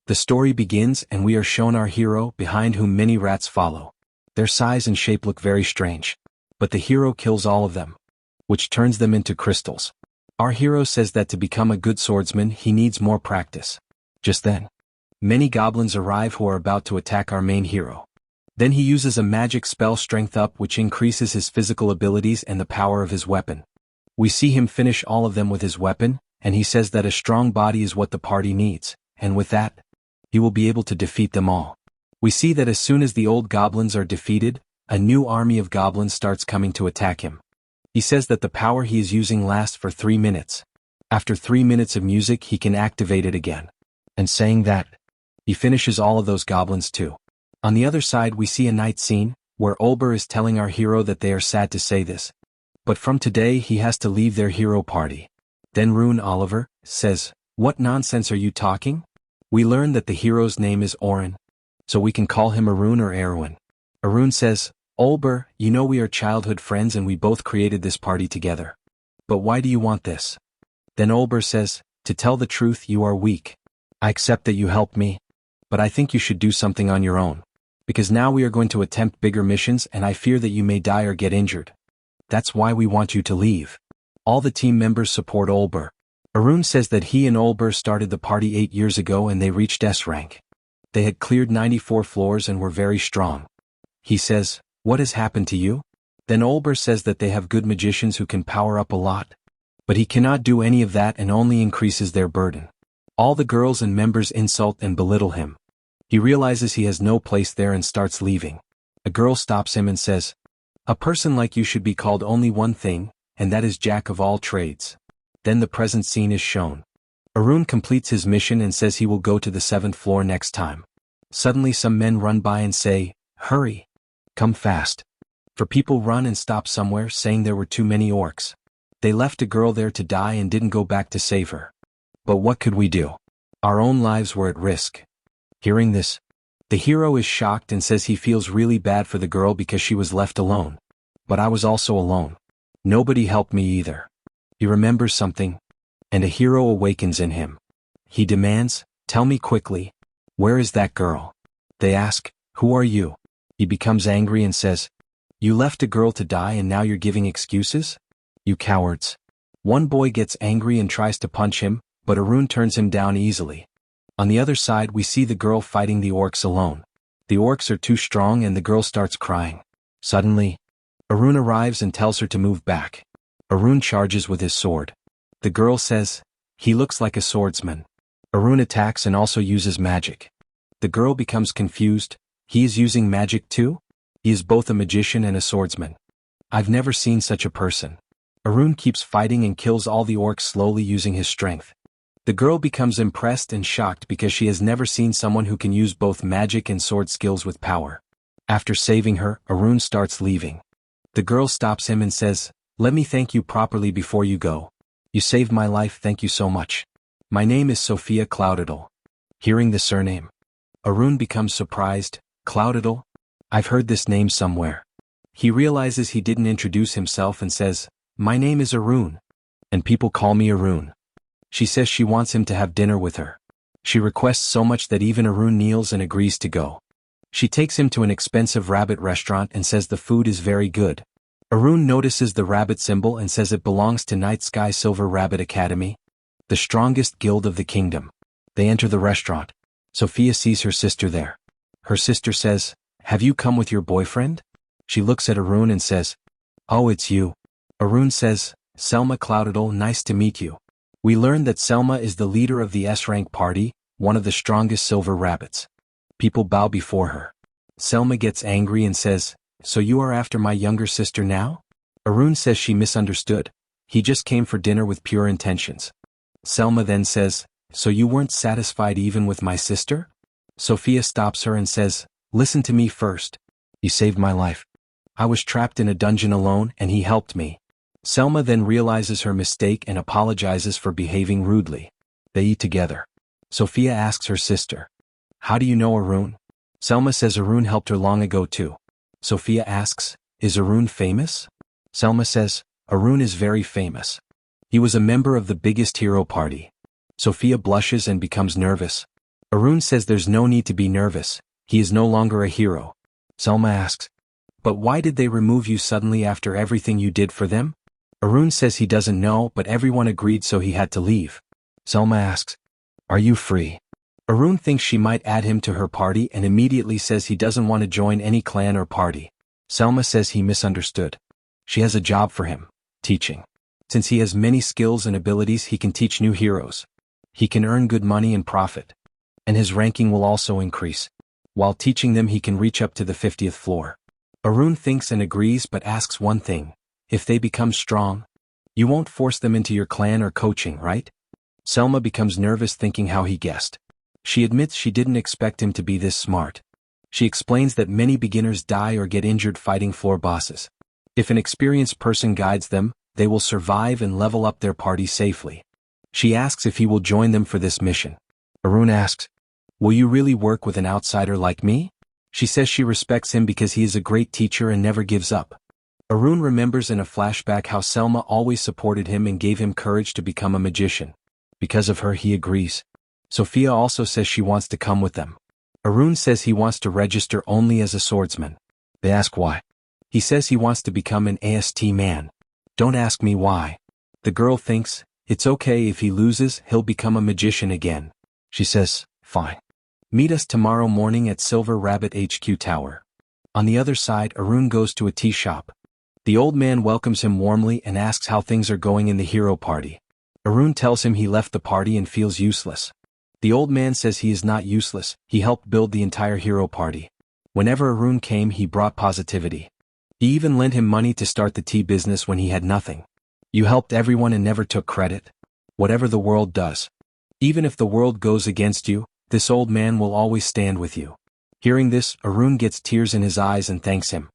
The story begins and we are shown our hero behind whom many rats follow. Their size and shape look very strange. But the hero kills all of them, which turns them into crystals. Our hero says that to become a good swordsman he needs more practice. Just then, many goblins arrive who are about to attack our main hero. Then he uses a magic spell Strength Up which increases his physical abilities and the power of his weapon. We see him finish all of them with his weapon, and he says that a strong body is what the party needs, and with that, he will be able to defeat them all. We see that as soon as the old goblins are defeated, a new army of goblins starts coming to attack him. He says that the power he is using lasts for 3 minutes. After 3 minutes of music he can activate it again. And saying that, he finishes all of those goblins too. On the other side we see a night scene, where Olber is telling our hero that they are sad to say this, but from today he has to leave their hero party. Then Rune Oliver says, "What nonsense are you talking?" We learn that the hero's name is Orin, so we can call him Arun or Erwin. Arun says, "Olber, you know we are childhood friends and we both created this party together. But why do you want this?" Then Olber says, "To tell the truth you are weak. I accept that you helped me, but I think you should do something on your own. Because now we are going to attempt bigger missions and I fear that you may die or get injured. That's why we want you to leave." All the team members support Olber. Arun says that he and Olber started the party 8 years ago and they reached S rank. They had cleared 94 floors and were very strong. He says, "What has happened to you?" Then Olber says that they have good magicians who can power up a lot. But he cannot do any of that and only increases their burden. All the girls and members insult and belittle him. He realizes he has no place there and starts leaving. A girl stops him and says, "A person like you should be called only one thing, and that is Jack of all trades." Then the present scene is shown. Arun completes his mission and says he will go to the 7th floor next time. Suddenly some men run by and say, "Hurry! Come fast." For people run and stop somewhere saying there were too many orcs. They left a girl there to die and didn't go back to save her. But what could we do? Our own lives were at risk. Hearing this, the hero is shocked and says he feels really bad for the girl because she was left alone. But I was also alone. Nobody helped me either. He remembers something, and a hero awakens in him. He demands, "Tell me quickly, where is that girl?" They ask, "Who are you?" He becomes angry and says, "You left a girl to die and now you're giving excuses? You cowards." One boy gets angry and tries to punch him, but Arun turns him down easily. On the other side we see the girl fighting the orcs alone. The orcs are too strong and the girl starts crying. Suddenly, Arun arrives and tells her to move back. Arun charges with his sword. The girl says, "He looks like a swordsman." Arun attacks and also uses magic. The girl becomes confused. He is using magic too? He is both a magician and a swordsman. I've never seen such a person. Arun keeps fighting and kills all the orcs slowly using his strength. The girl becomes impressed and shocked because she has never seen someone who can use both magic and sword skills with power. After saving her, Arun starts leaving. The girl stops him and says, "Let me thank you properly before you go. You saved my life, thank you so much. My name is Sophia Cloudidle." Hearing the surname, Arun becomes surprised. "Cloudidle? I've heard this name somewhere." He realizes he didn't introduce himself and says, "My name is Arun, and people call me Arun." She says she wants him to have dinner with her. She requests so much that even Arun kneels and agrees to go. She takes him to an expensive rabbit restaurant and says the food is very good. Arun notices the rabbit symbol and says it belongs to Night Sky Silver Rabbit Academy, the strongest guild of the kingdom. They enter the restaurant. Sophia sees her sister there. Her sister says, "Have you come with your boyfriend?" She looks at Arun and says, "Oh, it's you." Arun says, "Selma Cloudidle, nice to meet you." We learn that Selma is the leader of the S-rank party, one of the strongest silver rabbits. People bow before her. Selma gets angry and says, "So you are after my younger sister now?" Arun says she misunderstood. He just came for dinner with pure intentions. Selma then says, "So you weren't satisfied even with my sister?" Sophia stops her and says, "Listen to me first. You saved my life. I was trapped in a dungeon alone and he helped me." Selma then realizes her mistake and apologizes for behaving rudely. They eat together. Sophia asks her sister, "How do you know Arun?" Selma says Arun helped her long ago too. Sophia asks, "Is Arun famous?" Selma says, "Arun is very famous. He was a member of the biggest hero party." Sophia blushes and becomes nervous. Arun says there's no need to be nervous, he is no longer a hero. Selma asks, "But why did they remove you suddenly after everything you did for them?" Arun says he doesn't know, but everyone agreed so he had to leave. Selma asks, "Are you free?" Arun thinks she might add him to her party and immediately says he doesn't want to join any clan or party. Selma says he misunderstood. She has a job for him, teaching. Since he has many skills and abilities, he can teach new heroes. He can earn good money and profit. And his ranking will also increase. While teaching them, he can reach up to the 50th floor. Arun thinks and agrees but asks one thing. If they become strong, you won't force them into your clan or coaching, right? Selma becomes nervous thinking how he guessed. She admits she didn't expect him to be this smart. She explains that many beginners die or get injured fighting floor bosses. If an experienced person guides them, they will survive and level up their party safely. She asks if he will join them for this mission. Arun asks, "Will you really work with an outsider like me?" She says she respects him because he is a great teacher and never gives up. Arun remembers in a flashback how Selma always supported him and gave him courage to become a magician. Because of her, he agrees. Sophia also says she wants to come with them. Arun says he wants to register only as a swordsman. They ask why. He says he wants to become an AST man. Don't ask me why. The girl thinks, it's okay if he loses, he'll become a magician again. She says, fine. Meet us tomorrow morning at Silver Rabbit HQ Tower. On the other side, Arun goes to a tea shop. The old man welcomes him warmly and asks how things are going in the hero party. Arun tells him he left the party and feels useless. The old man says he is not useless, he helped build the entire hero party. Whenever Arun came, he brought positivity. He even lent him money to start the tea business when he had nothing. You helped everyone and never took credit. Whatever the world does. Even if the world goes against you, this old man will always stand with you. Hearing this, Arun gets tears in his eyes and thanks him.